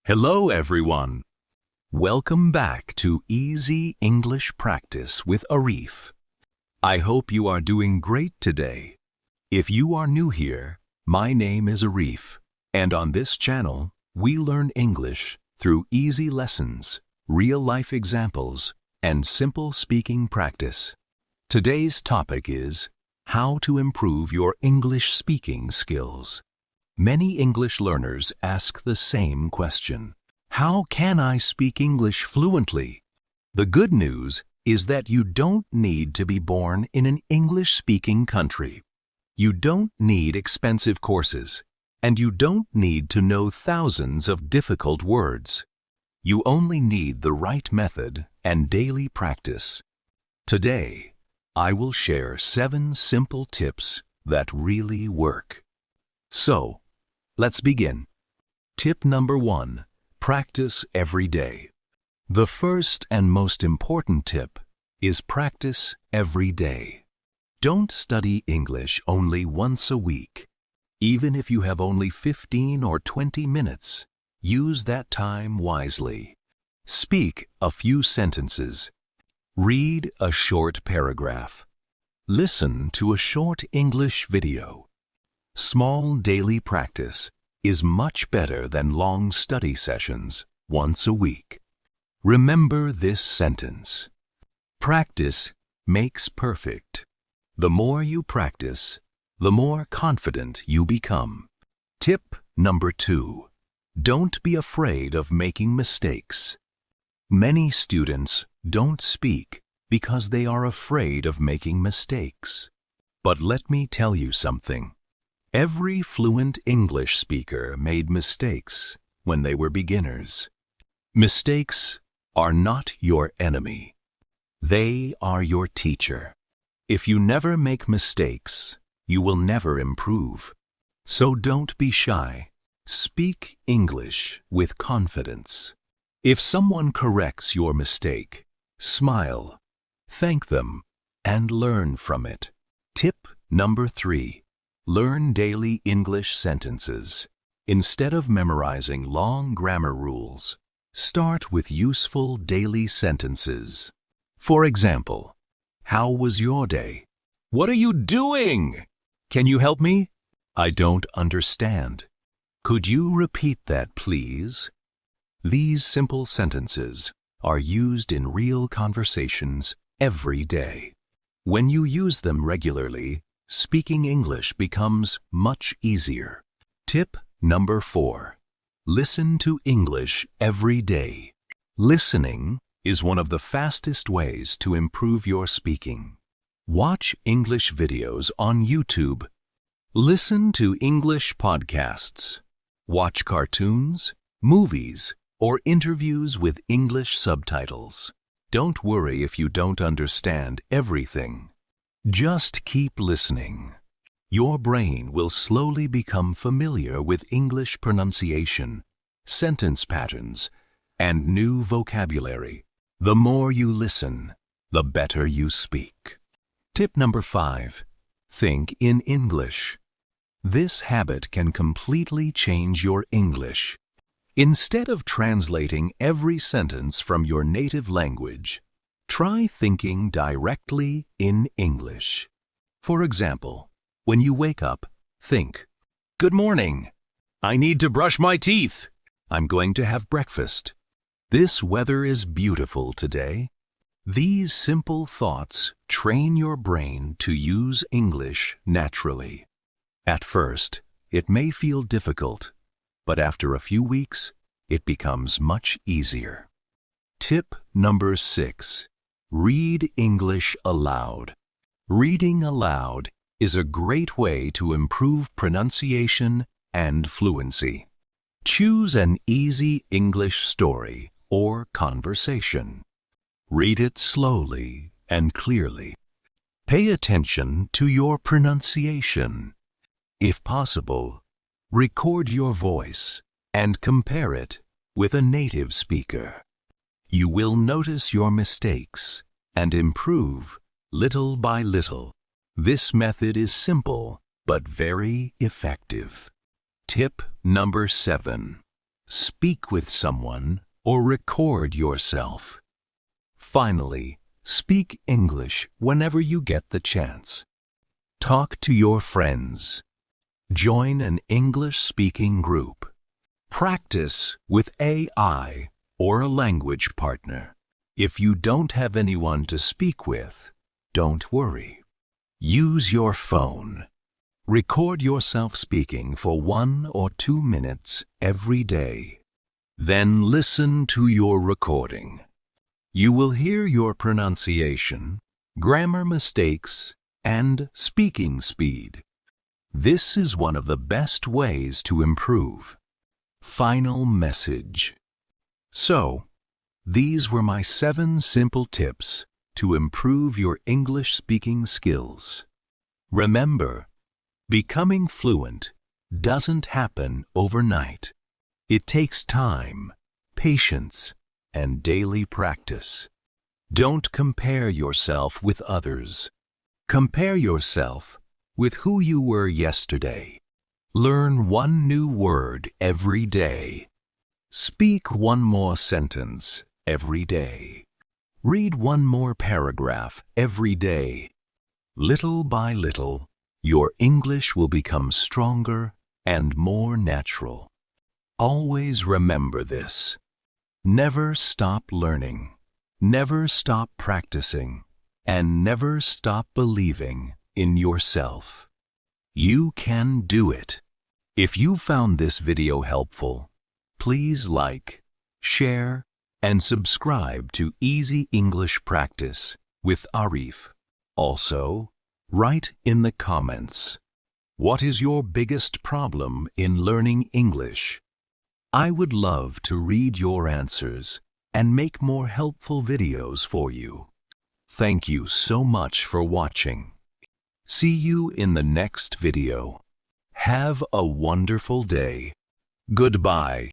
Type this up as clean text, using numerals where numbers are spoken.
Hello, everyone. Welcome back to Easy English Practice with Arif. I hope you are doing great today. If you are new here, my name is Arif, and on this channel, we learn English through easy lessons, real-life examples, and simple speaking practice. Today's topic is how to improve your English speaking skills. Many English learners ask the same question. How can I speak English fluently? The good news is that you don't need to be born in an English-speaking country. You don't need expensive courses, and you don't need to know thousands of difficult words. You only need the right method and daily practice. Today, I will share 7 simple tips that really work. So, let's begin. Tip number 1. Practice every day. The first and most important tip is practice every day. Don't study English only once a week. Even if you have only 15 or 20 minutes, use that time wisely. Speak a few sentences. Read a short paragraph. Listen to a short English video. Small daily practice is much better than long study sessions once a week. Remember this sentence. Practice makes perfect. The more you practice, the more confident you become. Tip number 2. Don't be afraid of making mistakes. Many students don't speak because they are afraid of making mistakes. But let me tell you something. Every fluent English speaker made mistakes when they were beginners. Mistakes are not your enemy. They are your teacher. If you never make mistakes, you will never improve. So don't be shy. Speak English with confidence. If someone corrects your mistake, smile, thank them, and learn from it. Tip number 3. Learn daily English sentences. Instead of memorizing long grammar rules, start with useful daily sentences. For example, how was your day? What are you doing? Can you help me? I don't understand. Could you repeat that, please? These simple sentences are used in real conversations every day. When you use them regularly, speaking English becomes much easier. Tip number 4. Listen to English every day. Listening is one of the fastest ways to improve your speaking. Watch English videos on YouTube. Listen to English podcasts. Watch cartoons, movies, or interviews with English subtitles. Don't worry if you don't understand everything. Just keep listening. Your brain will slowly become familiar with English pronunciation, sentence patterns, and new vocabulary. The more you listen, the better you speak. Tip number 5. Think in English. This habit can completely change your English. Instead of translating every sentence from your native language, try thinking directly in English. For example, when you wake up, think, "Good morning. I need to brush my teeth. I'm going to have breakfast. This weather is beautiful today." These simple thoughts train your brain to use English naturally. At first, it may feel difficult, but after a few weeks, it becomes much easier. Tip number 6. Read English aloud. Reading aloud is a great way to improve pronunciation and fluency. Choose an easy English story or conversation. Read it slowly and clearly. Pay attention to your pronunciation. If possible, record your voice and compare it with a native speaker. You will notice your mistakes and improve little by little. This method is simple but very effective. Tip number 7. speak with someone, or record yourself. Finally, speak English whenever you get the chance. Talk to your friends. Join an English-speaking group. Practice with AI or a language partner. If you don't have anyone to speak with, don't worry. Use your phone. Record yourself speaking for 1 or 2 minutes every day. Then listen to your recording. You will hear your pronunciation, grammar mistakes, and speaking speed. This is one of the best ways to improve. Final message. So, these were my 7 simple tips to improve your English speaking skills. Remember, becoming fluent doesn't happen overnight. It takes time, patience, and daily practice. Don't compare yourself with others. Compare yourself with who you were yesterday. Learn 1 new word every day. Speak 1 more sentence every day. Read 1 more paragraph every day. Little by little, your English will become stronger and more natural. Always remember this. Never stop learning. Never stop practicing. And never stop believing in yourself. You can do it. If you found this video helpful, please like, share, and subscribe to Easy English Practice with Arif. Also, write in the comments, what is your biggest problem in learning English? I would love to read your answers and make more helpful videos for you. Thank you so much for watching. See you in the next video. Have a wonderful day. Goodbye.